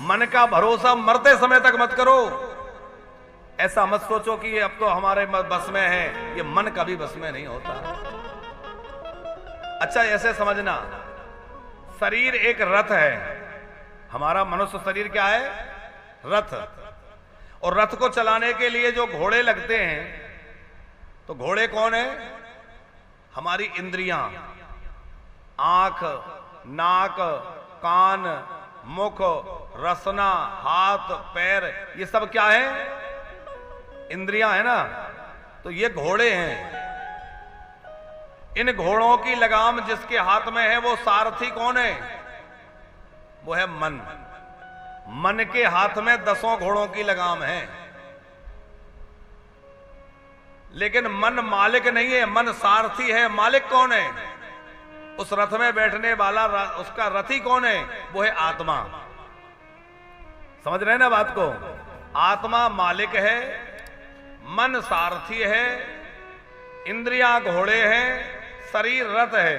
मन का भरोसा मरते समय तक मत करो। ऐसा मत सोचो कि ये अब तो हमारे बस में है, ये मन कभी बस में नहीं होता। अच्छा ऐसे समझना, शरीर एक रथ है, हमारा मनुष्य शरीर क्या है? रथ। और रथ को चलाने के लिए जो घोड़े लगते हैं, तो घोड़े कौन है? हमारी इंद्रियां, आंख, नाक, कान, मुख, रसना, हाथ, पैर, ये सब क्या है? इंद्रियां है ना। तो ये घोड़े हैं। इन घोड़ों की लगाम जिसके हाथ में है वो सारथी कौन है? वो है मन। मन के हाथ में 10 घोड़ों की लगाम है, लेकिन मन मालिक नहीं है, मन सारथी है। मालिक कौन है? उस रथ में बैठने वाला, उसका रथी कौन है? वो है आत्मा। समझ रहे हैं ना बात को? आत्मा मालिक है, मन सारथी है, इंद्रियां घोड़े हैं, शरीर रथ है।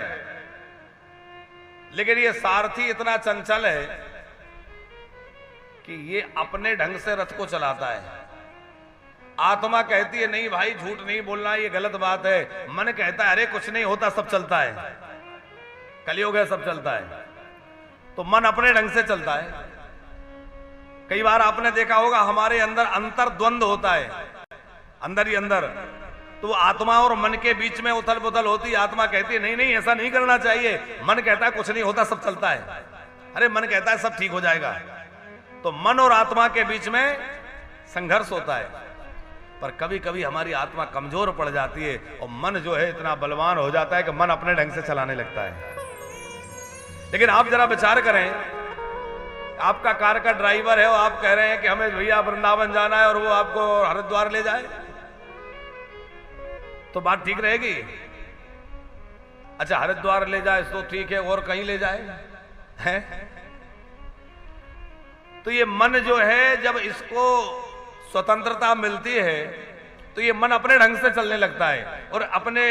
लेकिन ये सारथी इतना चंचल है कि ये अपने ढंग से रथ को चलाता है। आत्मा कहती है नहीं भाई झूठ नहीं बोलना, ये गलत बात है। मन कहता है अरे कुछ नहीं होता, सब चलता है, कलियुग है, सब चलता है। तो मन अपने ढंग से चलता है। कई बार आपने देखा होगा हमारे अंदर अंतर द्वंद होता है, अंदर ही अंदर। तो आत्मा और मन के बीच में उथल पुथल होती है। आत्मा कहती है नहीं नहीं ऐसा नहीं करना चाहिए, मन कहता है कुछ नहीं होता, सब चलता है। अरे मन कहता है सब ठीक हो जाएगा। तो मन और आत्मा के बीच में संघर्ष होता है। पर कभी कभी हमारी आत्मा कमजोर पड़ जाती है और मन जो है इतना बलवान हो जाता है कि मन अपने ढंग से चलाने लगता है। लेकिन आप जरा विचार करें, आपका कार का ड्राइवर है और आप कह रहे हैं कि हमें भैया वृंदावन जाना है और वो आपको हरिद्वार ले जाए, तो बात ठीक रहेगी? अच्छा हरिद्वार ले जाए तो ठीक है, और कहीं ले जाए है? तो ये मन जो है जब इसको स्वतंत्रता मिलती है तो ये मन अपने ढंग से चलने लगता है और अपने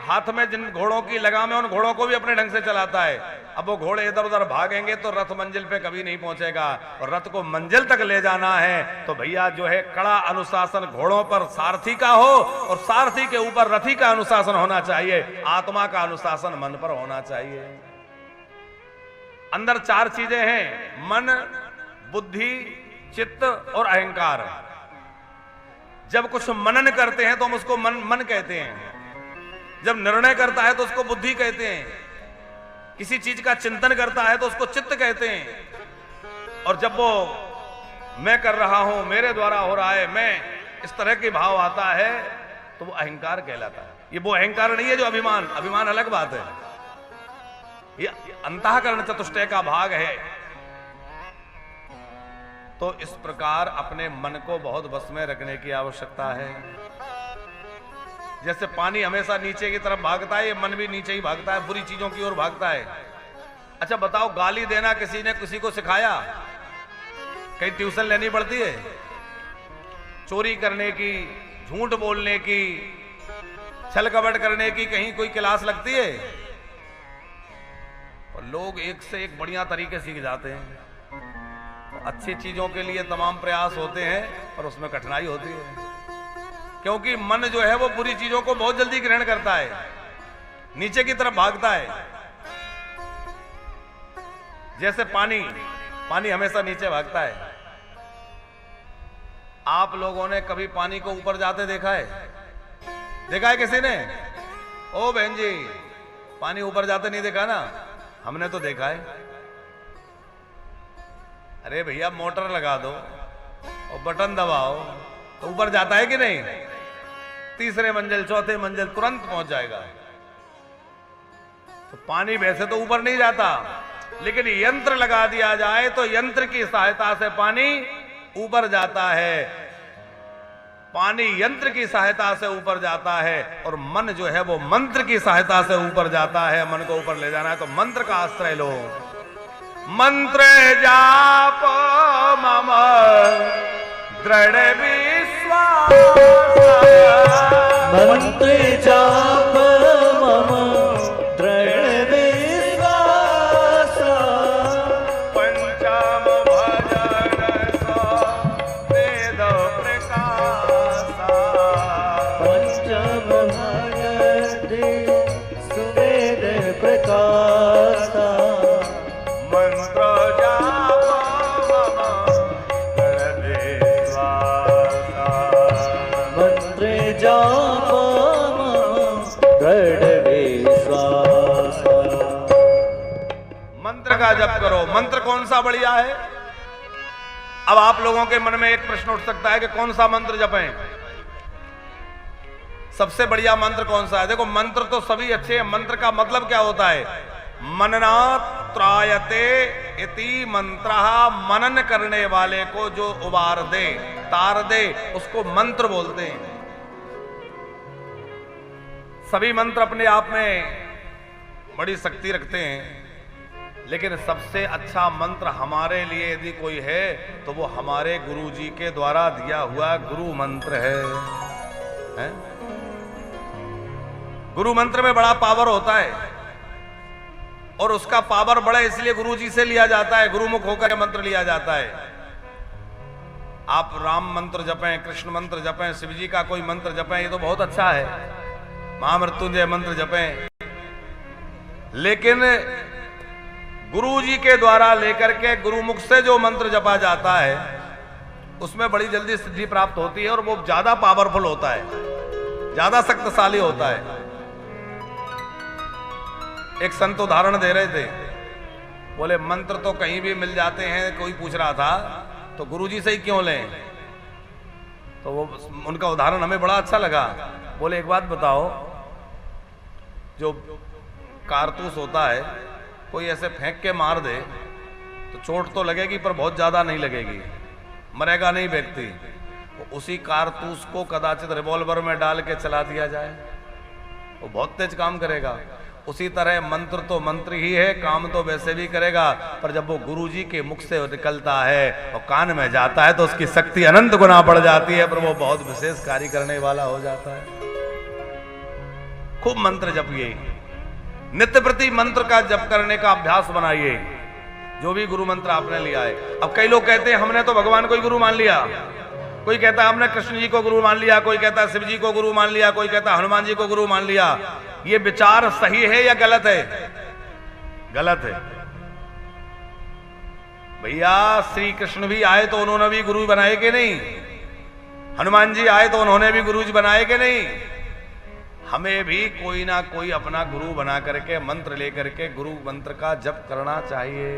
हाथ में जिन घोड़ों की लगाम है उन घोड़ों को भी अपने ढंग से चलाता है। अब वो घोड़े इधर उधर भागेंगे तो रथ मंजिल पे कभी नहीं पहुंचेगा, और रथ को मंजिल तक ले जाना है तो भैया जो है कड़ा अनुशासन घोड़ों पर सारथी का हो और सारथी के ऊपर रथी का अनुशासन होना चाहिए, आत्मा का अनुशासन मन पर होना चाहिए। अंदर 4 चीजें हैं, मन, बुद्धि, चित्त और अहंकार। जब कुछ मनन करते हैं तो हम उसको मन कहते हैं, जब निर्णय करता है तो उसको बुद्धि कहते हैं, किसी चीज का चिंतन करता है तो उसको चित्त कहते हैं, और जब वो मैं कर रहा हूं, मेरे द्वारा हो रहा है, मैं, इस तरह के भाव आता है तो वो अहंकार कहलाता है। ये वो अहंकार नहीं है जो अभिमान, अभिमान अलग बात है, ये अंतःकरण चतुष्टय का भाग है। तो इस प्रकार अपने मन को बहुत बस में रखने की आवश्यकता है। जैसे पानी हमेशा नीचे की तरफ भागता है, ये मन भी नीचे ही भागता है, बुरी चीजों की ओर भागता है। अच्छा बताओ, गाली देना किसी ने किसी को सिखाया? कहीं ट्यूशन लेनी पड़ती है? चोरी करने की, झूठ बोलने की, छल कपट करने की कहीं कोई क्लास लगती है? और लोग एक से एक बढ़िया तरीके सीख जाते हैं। अच्छी चीजों के लिए तमाम प्रयास होते हैं पर उसमें कठिनाई होती है, क्योंकि मन जो है वो बुरी चीजों को बहुत जल्दी ग्रहण करता है, नीचे की तरफ भागता है। जैसे पानी हमेशा नीचे भागता है। आप लोगों ने कभी पानी को ऊपर जाते देखा है? देखा है किसी ने? ओ बहन जी, पानी ऊपर जाते नहीं देखा ना? हमने तो देखा है। अरे भैया मोटर लगा दो और बटन दबाओ तो ऊपर जाता है कि नहीं? तीसरे मंजिल, चौथे मंजिल तुरंत पहुंच जाएगा। तो पानी वैसे तो ऊपर नहीं जाता, लेकिन यंत्र लगा दिया जाए तो यंत्र की सहायता से पानी ऊपर जाता है। पानी यंत्र की सहायता से ऊपर जाता है और मन जो है वो मंत्र की सहायता से ऊपर जाता है। मन को ऊपर ले जाना है तो मंत्र का आश्रय लो। मंत्र जाप मम दृढ़ विश्वास, मंत्र जाप मम दृढ़ विश्वास, पंचम भजन जप करो। मंत्र कौन सा बढ़िया है? अब आप लोगों के मन में एक प्रश्न उठ सकता है कि कौन सा मंत्र जपें, सबसे बढ़िया मंत्र कौन सा है? देखो मंत्र तो सभी अच्छे हैं, मंत्र का मतलब क्या होता है? मननात् त्रायते इति मंत्रः, मनन करने वाले को जो उबार दे, तार दे, उसको मंत्र बोलते हैं। सभी मंत्र अपने आप में बड़ी शक्ति रखते हैं, लेकिन सबसे अच्छा मंत्र हमारे लिए यदि कोई है तो वो हमारे गुरु जी के द्वारा दिया हुआ गुरु मंत्र है? गुरु मंत्र में बड़ा पावर होता है, और उसका पावर बड़ा इसलिए गुरु जी से लिया जाता है, गुरुमुख होकर मंत्र लिया जाता है। आप राम मंत्र जपें, कृष्ण मंत्र जपें, शिव जी का कोई मंत्र जपें, ये तो बहुत अच्छा है, महामृत्युंजय मंत्र जपें, लेकिन गुरु जी के द्वारा लेकर के गुरुमुख से जो मंत्र जपा जाता है उसमें बड़ी जल्दी सिद्धि प्राप्त होती है, और वो ज्यादा पावरफुल होता है, ज्यादा शक्तिशाली होता है। एक संत उदाहरण दे रहे थे, बोले मंत्र तो कहीं भी मिल जाते हैं, कोई पूछ रहा था तो गुरुजी से ही क्यों लें? तो वो उनका उदाहरण हमें बड़ा अच्छा लगा। बोले एक बात बताओ, जो कारतूस होता है कोई ऐसे फेंक के मार दे तो चोट तो लगेगी पर बहुत ज्यादा नहीं लगेगी, मरेगा नहीं व्यक्ति। तो उसी कारतूस को कदाचित रिवॉल्वर में डाल के चला दिया जाए, वो बहुत तेज काम करेगा। उसी तरह मंत्र तो मंत्र ही है, काम तो वैसे भी करेगा, पर जब वो गुरुजी के मुख से निकलता है और कान में जाता है तो उसकी शक्ति अनंत गुना बढ़ जाती है, पर वो बहुत विशेष कार्य करने वाला हो जाता है। खूब मंत्र जपिए, नित्य प्रति मंत्र का जप करने का अभ्यास बनाइए, जो भी गुरु मंत्र आपने लिया है। अब कई लोग कहते हैं हमने तो भगवान को ही गुरु मान लिया, कोई कहता है हमने कृष्ण जी को गुरु मान लिया, कोई कहता है शिव जी को गुरु मान लिया, कोई कहता है हनुमान जी को गुरु मान लिया। ये विचार सही है या गलत है? गलत है भैया। श्री कृष्ण भी आए तो उन्होंने भी गुरु बनाए कि नहीं? हनुमान जी आए तो उन्होंने भी गुरु जी बनाए कि नहीं? हमें भी कोई ना कोई अपना गुरु बना करके मंत्र लेकर के गुरु मंत्र का जप करना चाहिए।